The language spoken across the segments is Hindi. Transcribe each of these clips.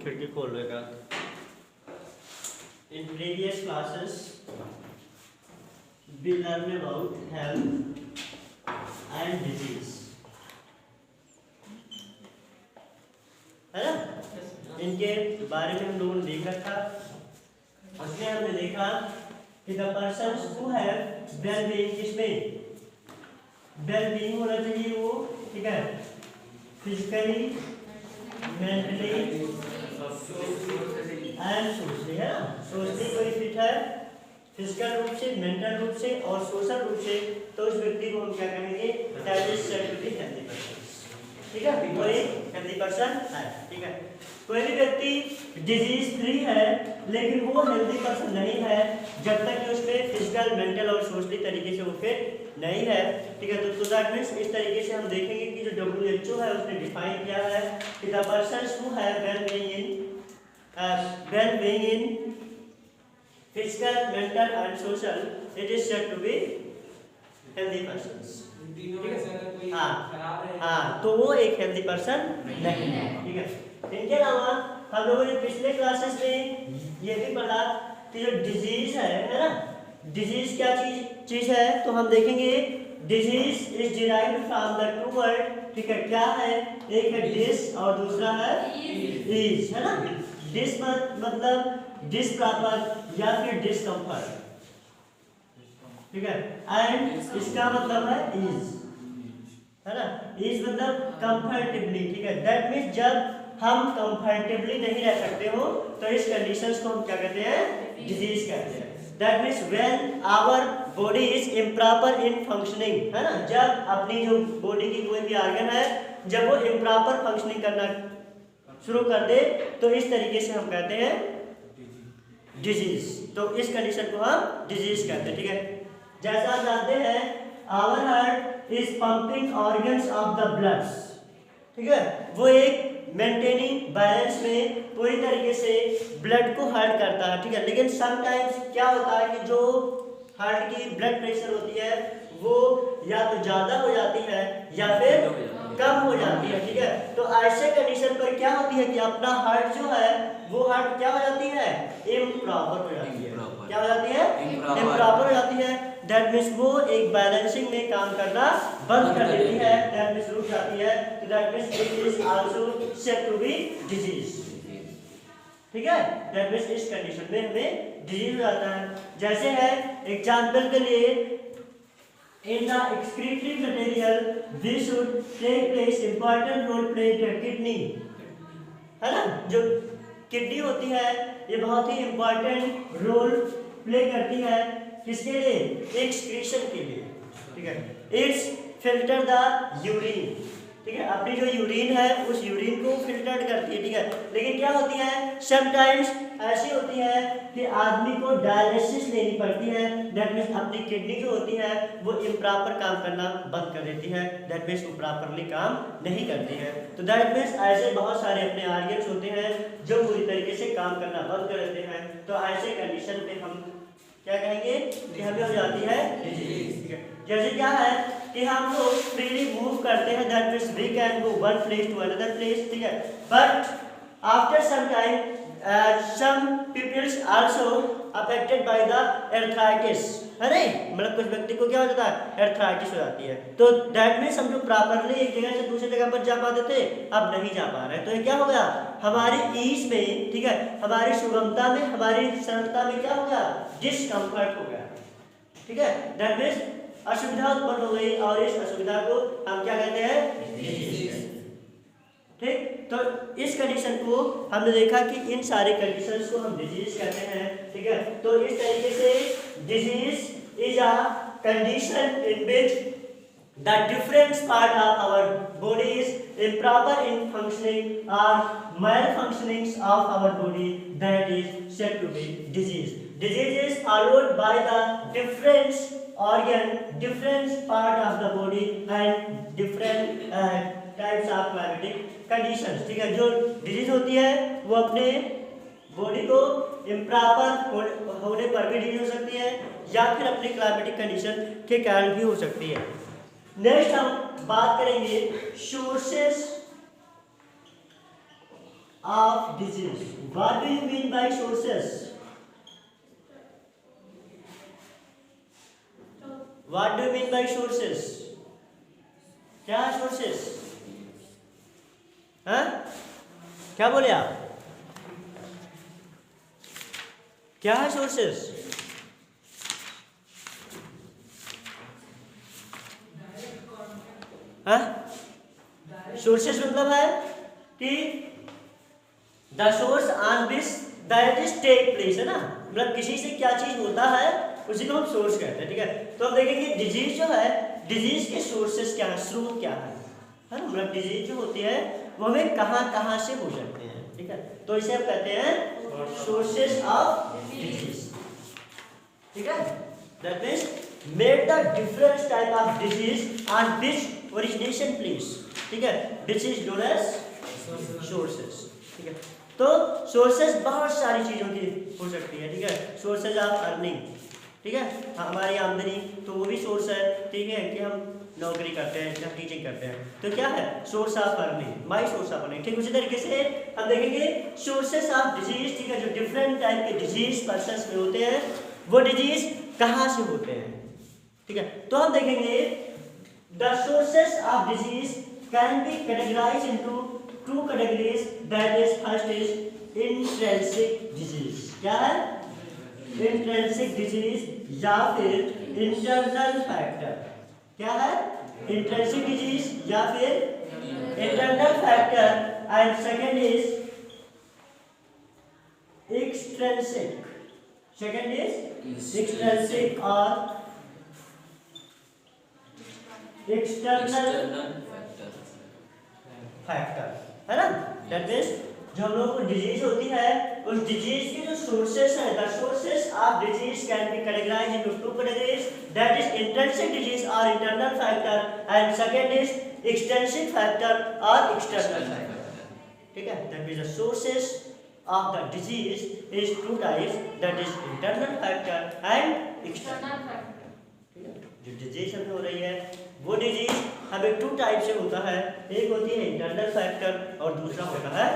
खिड़की खोल लेगा। In previous classes, we learned about health and disease, है ना? इनके बारे में हम लोगों ने देखा था। उसमें हमने देखा कि the persons who have well-being, किसमें well-being होना चाहिए वो, ठीक है, physically, mentally एंड सोशली, है ना? सोशली कोई फिट है फिजिकल रूप से, मेंटल रूप से और सोशल रूप से, तो उस व्यक्ति को हम क्या कहेंगे? That is said to be healthy person, ठीक है? वो एक हेल्दी पर्सन है, ठीक है? कोई भी व्यक्ति डिजीज फ्री है लेकिन वो हेल्दी पर्सन नहीं है जब तक कि उसमें फिजिकल, मेंटल और सोशली तरीके से वो फिट नहीं है, ठीक है? तो दैट मींस इस तरीके से हम देखेंगे कि जो WHO है उसने डिफाइन किया है कि the persons who have well-being in physical, mental and social, it is said to be healthy persons. हाँ, तो वो एक हेल्दी पर्सन नहीं है, ठीक है? इनके अलावा हम लोगों ने पिछले क्लासेस में ये भी पढ़ा कि जो डिजीज है ना, डिजीज क्या चीज है, तो हम देखेंगे disease is derived from the two word, ठीक है? क्या है? एक है डिस और दूसरा है इज, है ना? डिस मतलब डिसप्रॉपर या फिर डिस्कम्फर्ट, ठीक है? एंड इसका मतलब है इज, है ना? इज मतलब कंफर्टेबली, ठीक है? दैट मींस जब हम कंफर्टेबली नहीं रह सकते हो तो इस कंडीशंस को हम क्या कहते हैं? डिजीज कहते हैं। That means when our body is improper in functioning, है ना? जब अपनी जो बॉडी की कोई भी ऑर्गन है जब वो इम्प्रॉपर फंक्शनिंग करना शुरू कर दे तो इस तरीके से हम कहते हैं डिजीज। तो इस कंडीशन को हम डिजीज कहते हैं, ठीक है? जैसा आप जानते हैं our heart is pumping organs of the bloods, ठीक है? वो एक मेंटेनिंग बैलेंस में पूरी तरीके से ब्लड को हर्ट करता है, ठीक है? लेकिन समटाइम्स क्या होता है कि जो हार्ट की ब्लड प्रेशर होती है वो या तो ज्यादा हो जाती है या फिर कम हो जाती है, ठीक है? तो ऐसे कंडीशन पर क्या होती है कि अपना हार्ट जो है वो हार्ट क्या हो जाती है? इम्प्रॉपर हो जाती है। क्या हो जाती है? इम्प्रॉपर हो जाती है। दैट मींस वो एक बैलेंसिंग में काम करना बंद कर देती है, दैट मींस रुक जाती है, तो that means it is also said to be disease, ठीक है? दैट मींस इस कंडीशन में हमें डिजीज हो जाता है। जैसे है एग्जांपल के लिए in the excretory material this should take place important role play the kidney, है ना? जो किडनी होती है ये बहुत ही इंपॉर्टेंट रोल प्ले करती है किसके लिए? एक्सक्रीशन के लिए, ठीक है? इट्स फिल्टर द यूरिन, ठीक है? अपनी जो यूरिन है उस यूरिन को फिल्टर करती है, ठीक है? लेकिन क्या होती है समटाइम्स ऐसी होती है कि आदमी को डायलिसिस लेनी पड़ती है, दैट मींस अपनी किडनी जो होती है वो इम्प्रॉपर काम करना बंद कर देती है, दैट मींस वो प्रॉपरली काम नहीं करती है। तो दैट मींस ऐसे बहुत सारे अपने ऑर्गन्स होते हैं जो पूरी तरीके से काम करना बंद कर देते हैं, तो ऐसे कंडीशन पे हम क्या कहेंगे कि हमें हो जाती है डिजीज, ठीक है? जैसे क्या है कि हम लोग फ्रीली मूव करते हैं, that means we can go one place to another place, ठीक है? But after some time some peoples also affected by the arthritis, है नहीं? मतलब कुछ व्यक्ति को क्या हो जाता है? आर्थराइटिस हो जाती है। तो दैट मींस हम जो प्रॉपरली एक जगह से दूसरी जगह पर जा पाते थे अब नहीं जा पा रहे, तो ये क्या हो गया? हमारी ईज में, ठीक है, हमारी सुगमता में, हमारी सरलता में क्या हो गया? डिस्कम्फर्ट हो गया, ठीक है? दैट मींस असुविधा उत्पन्न हो गई और इस असुविधा को हम क्या कहते हैं? डिजीज, ठीक? तो इस कंडीशन को हमने देखा कि इन सारे कंडीशंस को हम डिजीज कहते हैं, ठीक है? तो इस तरीके से disease is a condition in which the different part of our body is improper in functioning और malfunctionings of our body, that is said to be disease. Disease is followed by the different organ, different part of the body and different types of climatic conditions, ठीक है? जो डिजीज होती है वो अपने बॉडी को इम्प्रॉपर होने पर भी डिजीज हो सकती है या फिर अपनी क्लाइमेटिक कंडीशन के कारण भी हो सकती है। नेक्स्ट हम बात करेंगे sources of disease. What do you mean by sources? What do you mean by sources? क्या है sources? हाँ? क्या बोले आप? क्या है sources? हाँ? Sources मतलब है कि the source on which that is take place, है ना, मतलब किसी से क्या चीज होता है उसी को हम सोर्स कहते हैं, ठीक है। तो हम देखेंगे डिजीज जो है, डिजीज के सोर्सेस क्या है, स्रोत क्या है ना, मतलब डिजीज जो होती है वो हमें कहाँ से हो सकते हैं, ठीक है। तो इसे हम कहते हैं सोर्सेस ऑफ डिजीज, ठीक है। That means make the different type of disease on which origination place, ठीक है, this is known as sources, ठीक है। तो सोर्सेस बहुत सारी चीजों की हो सकती है, ठीक है। सोर्सेज ऑफ अर्निंग, ठीक है, हमारी आमदनी, तो वो भी सोर्स है, ठीक है, कि हम नौकरी करते हैं या टीचिंग करते हैं, तो क्या है, source of earning, my source of earning. ठीक उसी तरीके से हम देखेंगे सोर्सेस ऑफ डिजीज, ठीक है, जो डिफरेंट टाइप के डिजीज पर्सन में होते हैं, वो डिजीज कहाँ से होते हैं, ठीक है। तो हम देखेंगे the sources of disease can be categorized into two categories, that is first is intrinsic disease, क्या है, इंट्रिंसिक डिजीज या फिर इंटरनल फैक्टर, क्या है, इंट्रिंसिक डिजीज या फिर internal factor, and second is extrinsic, second is extrinsic और एक्सटर्नल फैक्टर, है ना। दैट मींस जो हम लोग को डिजीज होती है, उस डिजीज के जो सोर्सेस हैं, the sources of disease can be categorized into two categories, that is intrinsic disease और internal factor, and second is extrinsic factor और एक्सटर्नल फैक्टर, ठीक है। That means the sources of the disease is two types, that is internal factor and external factor, ठीक है। जो डिजीज हमें हो रही है वो डिजीज हमें टू टाइप से होता है, एक होती है इंटरनल फैक्टर और दूसरा होता है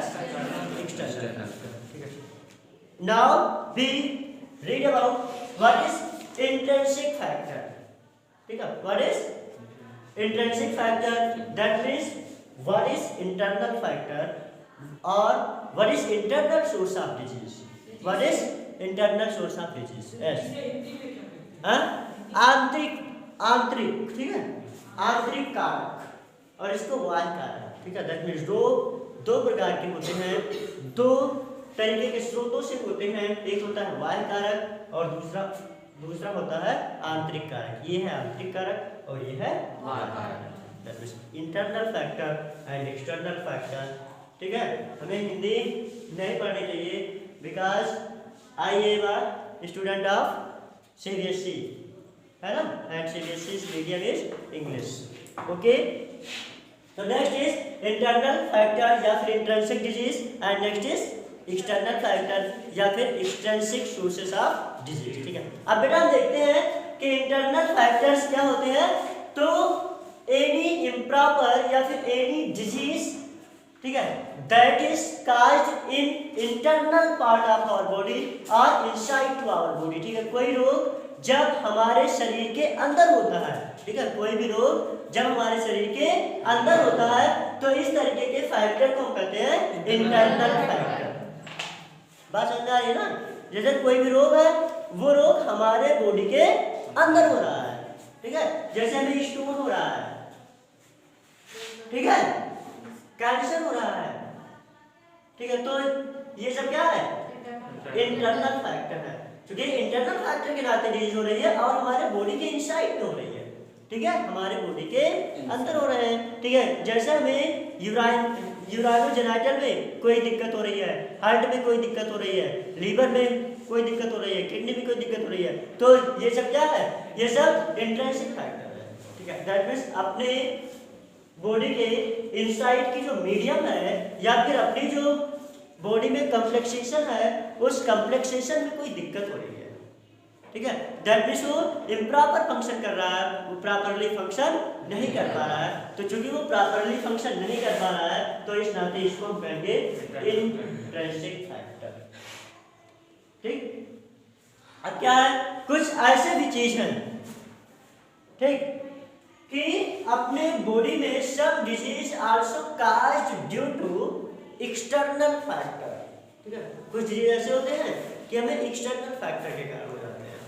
एक्सटर्नल फैक्टर, ठीक है। Now we read about what is intrinsic factor, ठीक है, what is intrinsic factor, that means what is internal factor और what is internal source of disease, what is internal source of disease, yes, आंतरिक, आंतरिक, ठीक है, आंतरिक कारक और इसको बाह्य कारक, ठीक है। दैट मींस दो प्रकार के होते हैं, दो तरीके के स्रोतों से होते हैं, एक होता है बाह्य कारक और दूसरा होता है आंतरिक कारक। ये है आंतरिक कारक और ये है बाह्य कारक, that means internal factor and external factor, ठीक है। हमें हिंदी नहीं पढ़नी चाहिए because I am a student of CBSE, है ना, and CBSE medium is English, okay. तो नेक्स्ट इज इंटरनल फैक्टर या फिर intrinsic disease, and next is external factor या फिर एक्सट्रिंसिक सोर्सेस ऑफ डिजीज, ठीक है। अब बेटा हम देखते हैं कि इंटरनल फैक्टर्स क्या होते हैं। तो एनी इम्प्रॉपर या फिर एनी डिजीज, ठीक है, that is caused in internal part of our body और इनसाइड टू आवर बॉडी, ठीक है। कोई रोग जब हमारे शरीर के अंदर होता है, ठीक है, कोई भी रोग जब हमारे शरीर के अंदर होता है तो इस तरीके के फैक्टर को हम कहते हैं इंटरनल फैक्टर। बात समझ आ रही है ना, जैसे कोई भी रोग है वो रोग हमारे बॉडी के अंदर हो रहा है, ठीक है, जैसे अभी स्टोन हो रहा है, ठीक है, कैंसर हो रहा है, ठीक है, तो ये सब क्या है, इंटरनल फैक्टर है, क्योंकि इंटरनल फैक्टर के नाते डिजीज हो रही है और हमारे बॉडी के इनसाइड में हो रही है, ठीक है, हमारे बॉडी के अंदर हो रहे हैं, ठीक है। जैसे हमें यूराइनोजेनिटल में कोई दिक्कत हो रही है, हार्ट में कोई दिक्कत हो रही है, लीवर में कोई दिक्कत हो रही है, किडनी में कोई दिक्कत हो रही है, तो ये सब क्या है, ये सब इंट्रिंसिक फैक्टर है, ठीक है। दैट मींस अपने बॉडी के इनसाइड की जो मीडियम है या फिर अपनी जो बॉडी में कॉम्प्लेक्सेशन है, उस कॉम्प्लेक्सेशन में कोई दिक्कत हो रही है, ठीक है, दैट मीन्स वो इम्प्रॉपर फंक्शन कर रहा है, वो प्रॉपरली फंक्शन नहीं कर पा रहा है। तो चूंकि वो प्रॉपरली फंक्शन नहीं कर पा रहा है तो इस नाते इसको हम कहेंगे इंट्रिंसिक फैक्टर। ठीक, अब क्या है, कुछ ऐसे भी चीज है, ठीक, कि अपने बॉडी में some disease also caused due to external factor. ठीक है, कुछ डिजीज ऐसे होते हैं कि हमें एक्सटर्नल फैक्टर के कारण हो जाते हैं।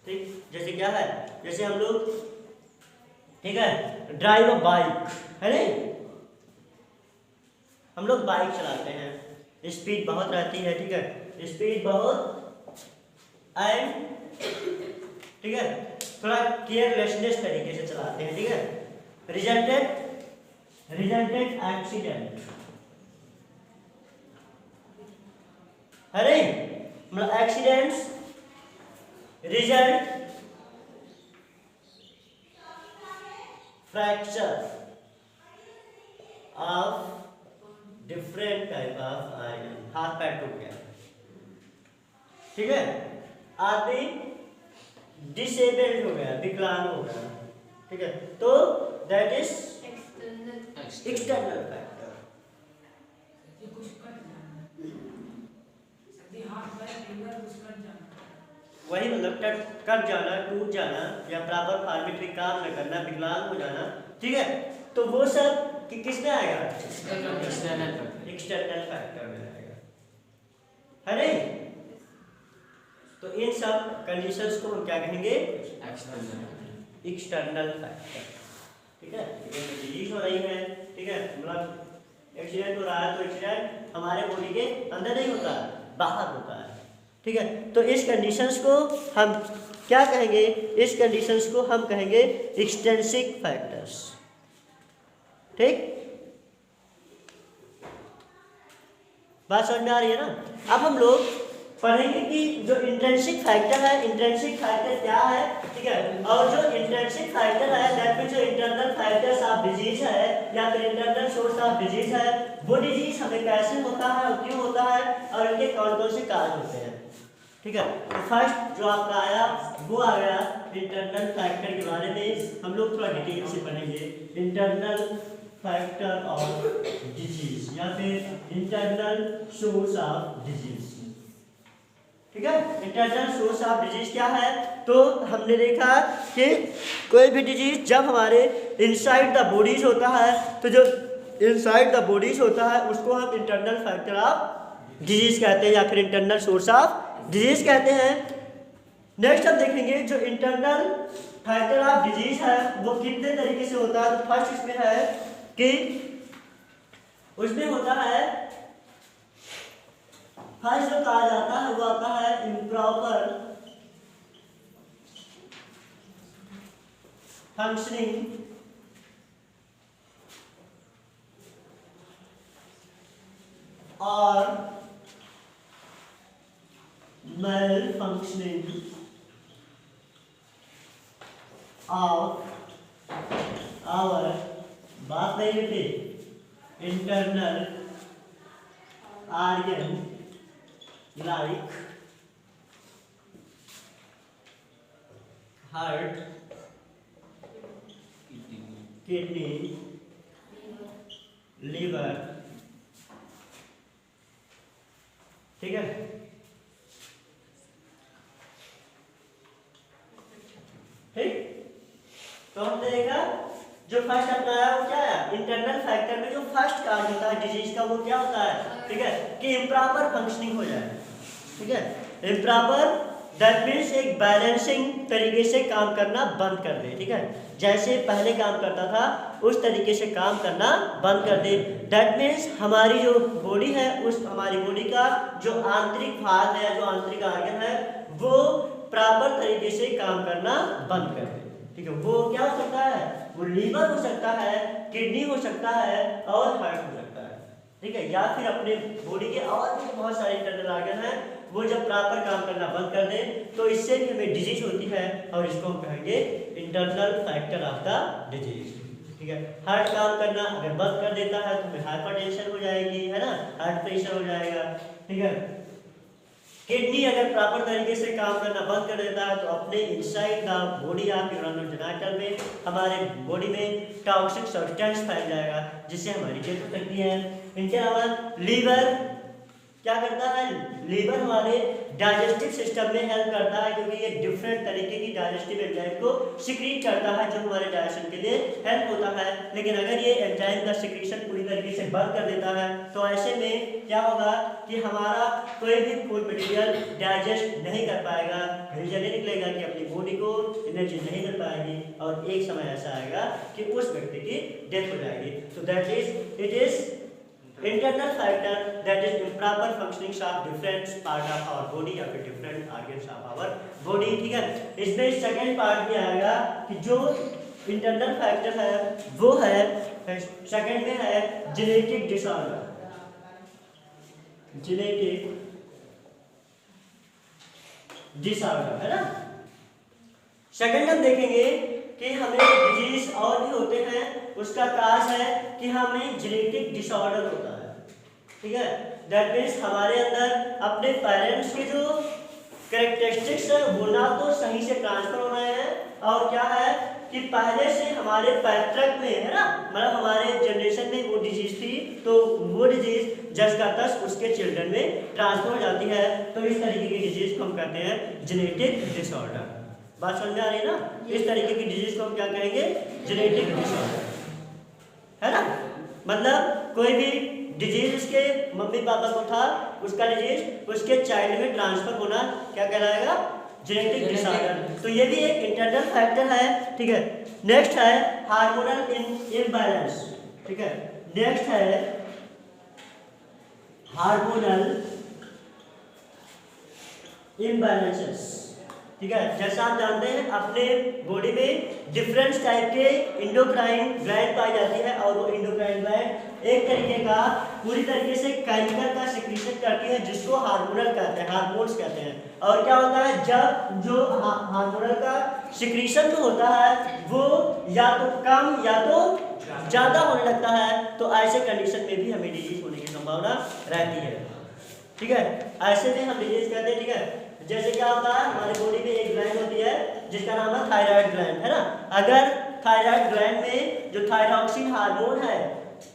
ठीक, जैसे क्या है, जैसे हम लोग, ठीक है, ड्राइव अ बाइक है नहीं, हम लोग बाइक चलाते हैं, स्पीड बहुत रहती है, ठीक है, स्पीड बहुत एंड, ठीक है, थोड़ा केयरलेसनेस तरीके से चलाते हैं, ठीक है, रिजल्टेड एक्सीडेंट, अरे मतलब accidents result fracture of different type of organ, हाथ पैर टूट गया, ठीक है, आदमी डिसेबल्ड हो गया, विकलांग हो गया, ठीक है, तो दैट इज एक्सटर्नल फैक्टर। वही मतलब कट जाना, टूट जाना या प्रॉपर फॉर्मेट में काम न करना, विकलांग हो जाना, ठीक है, तो वो सब किसमें आएगा, एक्सटर्नल फैक्टर में आएगा, है नहीं। तो इन सब कंडीशंस को हम क्या कहेंगे, एक्सटर्नल फैक्टर। ठीक है, डिजीज हो रही है, ठीक है, मतलब एक्सीडेंट हो रहा है, तो एक्सीडेंट हमारे बॉडी के अंदर नहीं होता, बाहर होता है, ठीक है, तो इस कंडीशंस को हम क्या कहेंगे, इस कंडीशंस को हम कहेंगे एक्सट्रिंसिक फैक्टर्स। ठीक, बात समझ में आ रही है ना। अब हम लोग पढ़ेंगे कि जो इंट्रिंसिक फैक्टर है, इंट्रिंसिक फैक्टर क्या है, ठीक है, और जो इंट्रिंसिक फैक्टर है दैट मींस जो इंटरनल फैक्टर्स ऑफ डिजीज है या फिर इंटरनल सोर्स ऑफ डिजीज है, वो डिजीज हमें कैसे होता है और क्यों होता है और इनके कौन कौन से कारण होते हैं। ठीक है, तो फर्स्ट जो आपका आया वो आ गया इंटरनल फैक्टर के बारे में हम लोग थोड़ा डिटेल से पढ़ेंगे। इंटरनल फैक्टर ऑफ डिजीज या फिर इंटरनल सोर्स ऑफ डिजीज। ठीक है, इंटरनल सोर्स ऑफ डिजीज क्या है, तो हमने देखा कि कोई भी डिजीज जब हमारे इनसाइड द बॉडीज होता है, तो जो इनसाइड द बॉडीज होता है उसको हम इंटरनल फैक्टर ऑफ डिजीज कहते हैं या फिर इंटरनल सोर्स ऑफ डिजीज कहते हैं। नेक्स्ट हम देखेंगे जो इंटरनल फैक्टर ऑफ डिजीज है वो कितने तरीके से होता है। तो फर्स्ट इसमें है कि उसमें होता है, फर्स्ट जो कहा जाता है वो आता है इम्प्रॉपर फंक्शनिंग और malfunctioning of our, बात नहीं होती, internal organ like heart, kidney, liver। ठीक है, ठीक, तो हमने देखा जो फर्स्ट अपनाया वो क्या है, इंटरनल फैक्टर में जो फर्स्ट कार्य होता है डिजीज का वो क्या होता है, ठीक है, कि इम्प्रॉपर फंक्शनिंग हो जाए। ठीक है, इम्प्रॉपर दैट मीन्स एक बैलेंसिंग तरीके से काम करना बंद कर दे। ठीक है, जैसे पहले काम करता था उस तरीके से काम करना बंद कर दे। दैट मीन्स हमारी जो बॉडी है, उस हमारी बॉडी का जो आंतरिक भाग है, जो आंतरिक आर्गन है, वो प्रॉपर तरीके से काम करना बंद कर दे। ठीक है, वो क्या हो सकता है, वो लीवर हो सकता है, किडनी हो सकता है और हार्ट हो सकता है। ठीक है, या फिर अपने बॉडी के और भी बहुत सारे इंटरनल ऑर्गन हैं, वो जब प्रॉपर काम करना बंद कर दें तो इससे भी हमें डिजीज होती है और इसको हम कहेंगे internal factor of the disease. ठीक है, हार्ट काम करना अगर बंद कर देता है तो हमें हाइपरटेंशन हो जाएगी, है ना, हार्ट प्रेशर हो जाएगा। ठीक है, किडनी अगर प्रॉपर तरीके से काम करना बंद कर देता है तो अपने inside the body of urinogenital में हमारे बॉडी में टॉक्सिक सब्सटेंस फैल जाएगा जिससे हमारी डेथ हो सकती है। इनके अलावा लीवर क्या करता है, लीवर हमारे डाइजेस्टिव सिस्टम में हेल्प करता है क्योंकि ये डिफरेंट तरीके की डाइजेस्टिव एंजाइम को सिक्रीट करता है जो हमारे डाइजेशन के लिए हेल्प होता है। लेकिन अगर ये एंजाइम का सिक्रीशन पूरी तरीके से बंद कर देता है तो ऐसे में क्या होगा कि हमारा कोई भी फूड मटेरियल डाइजेस्ट नहीं कर पाएगा, रीजन ये निकलेगा कि अपनी बॉडी को एनर्जी नहीं मिल पाएगी और एक समय ऐसा आएगा कि उस व्यक्ति की डेथ हो जाएगी। तो that is it is internal factor that is improper functioning of different part of our body या फिर different organs of our body। ठीक है, इसमें सेकंड पार्ट भी आएगा कि जो इंटरनल फैक्टर है वो है सेकंड में है जेनेटिक डिसऑर्डर। जेनेटिक डिसऑर्डर है ना। सेकंड हम देखेंगे कि हमें डिजीज और भी होते हैं, उसका काज है कि हमें जेनेटिक डिसऑर्डर होता है। ठीक है, दैट मीन्स हमारे अंदर अपने पेरेंट्स के जो कैरेक्टरिस्टिक्स है वो ना तो सही से ट्रांसफर हो रहे हैं और क्या है कि पहले से हमारे पैतृक में है ना, मतलब हमारे जनरेशन में वो डिजीज थी तो वो डिजीज जस का तस उसके चिल्ड्रन में ट्रांसफर हो जाती है। तो इस तरीके की डिजीज को हम कहते हैं जेनेटिक डिसऑर्डर। बात समझ में आ रही है ना? इस तरीके की डिजीज को हम क्या कहेंगे, जेनेटिक डिसऑर्डर, है ना। मतलब कोई भी डिजीज उसके मम्मी पापा को था, उसका डिजीज उसके चाइल्ड में ट्रांसफर होना क्या कहलाएगा, जेनेटिक डिसऑर्डर। तो ये भी एक इंटरनल फैक्टर है। ठीक है, नेक्स्ट है हार्मोनल इम्बैलेंस। ठीक है, नेक्स्ट है हार्मोनल इम्बैलेंसेस। ठीक है, जैसा आप जानते हैं अपने बॉडी में डिफरेंट टाइप के इंडोक्राइन ग्लैंड पाई जाती है और वो इंडोक्राइन ग्लैंड एक तरीके का पूरी तरीके से केमिकल का सिक्रीशन करती है जिसको हार्मोनल कहते हैं, हार्मोन्स कहते हैं। और क्या होता है, जब जो हार्मोनल का सिक्रीशन जो होता है वो या तो कम या तो ज्यादा होने लगता है तो ऐसे कंडीशन में भी हमें डिजीज होने की संभावना रहती है। ठीक है, ऐसे में हम डिजीज कहते हैं। ठीक है, जैसे क्या होता है हमारे बॉडी में एक ग्लैंड होती है जिसका नाम है थायराइड ग्लैंड, है ना। अगर थायराइड ग्लैंड में जो थायरॉक्सिन हार्मोन है,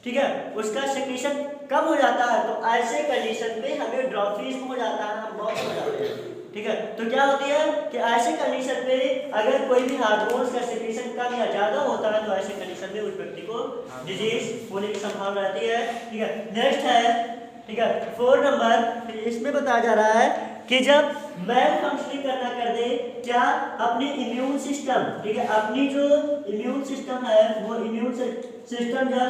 ठीक है, उसका सिक्रीशन कम हो जाता है तो ऐसे कंडीशन में हमें ड्रॉफिज्म हो जाता है, हम बहुत हो जाते हैं। ठीक है, तो क्या होती है कि ऐसे कंडीशन में अगर कोई भी हार्मोन्स का सिक्रीशन कम या ज्यादा होता है तो ऐसे कंडीशन में उस व्यक्ति को डिजीज होने की संभावना रहती है। ठीक है, नेक्स्ट है, ठीक है, 4 नंबर इसमें बताया जा रहा है कि जब मैल फंक्शनिंग करना कर दे क्या अपनी इम्यून सिस्टम, ठीक है, अपनी जो इम्यून सिस्टम है वो इम्यून सिस्टम जब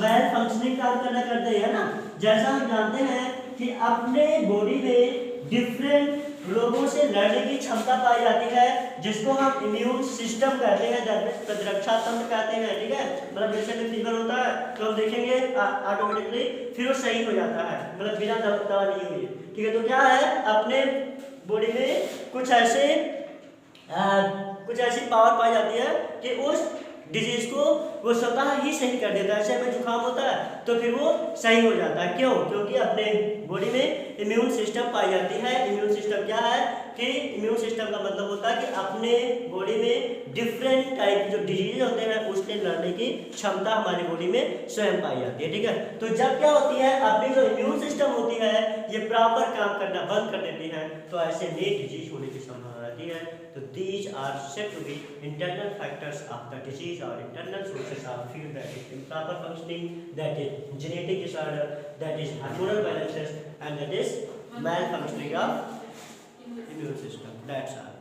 मैल फंक्शनिंग काम करना कर दे, है ना। जैसा हम जानते हैं कि अपने बॉडी में डिफरेंट रोगों से लड़ने की क्षमता पाई जाती है जिसको हम इम्यून सिस्टम कहते हैं, प्रतिरक्षा तंत्र कहते हैं। ठीक है, मतलब जैसे में फीवर होता है तो हम देखेंगे ऑटोमेटिकली फिर वो सही हो जाता है, मतलब बिना दवा नहीं हुई। ठीक है, तो क्या है अपने बॉडी में कुछ ऐसी पावर पाई जाती है कि उस डिजीज को वो स्वतः ही सही कर देता है। जैसे हमें जुकाम होता है तो फिर वो सही हो जाता है। क्यों? क्योंकि अपने बॉडी में इम्यून सिस्टम पाई जाती है। इम्यून सिस्टम क्या है कि इम्यून सिस्टम का मतलब होता है कि अपने बॉडी में डिफरेंट टाइप जो डिजीज होते हैं उससे लड़ने की क्षमता हमारी बॉडी में स्वयं पाई जाती है। ठीक है, तो जब क्या होती है अपनी जो इम्यून सिस्टम होती है ये प्रॉपर काम करना बंद कर देती है तो ऐसे में डिजीज होने की संभावना रहती है। तो these are said to be internal factors of the disease or internal sources of field, that is improper functioning, that is genetic disorder, that is hormonal balances, and that is malfunctioning of immune system. That's all.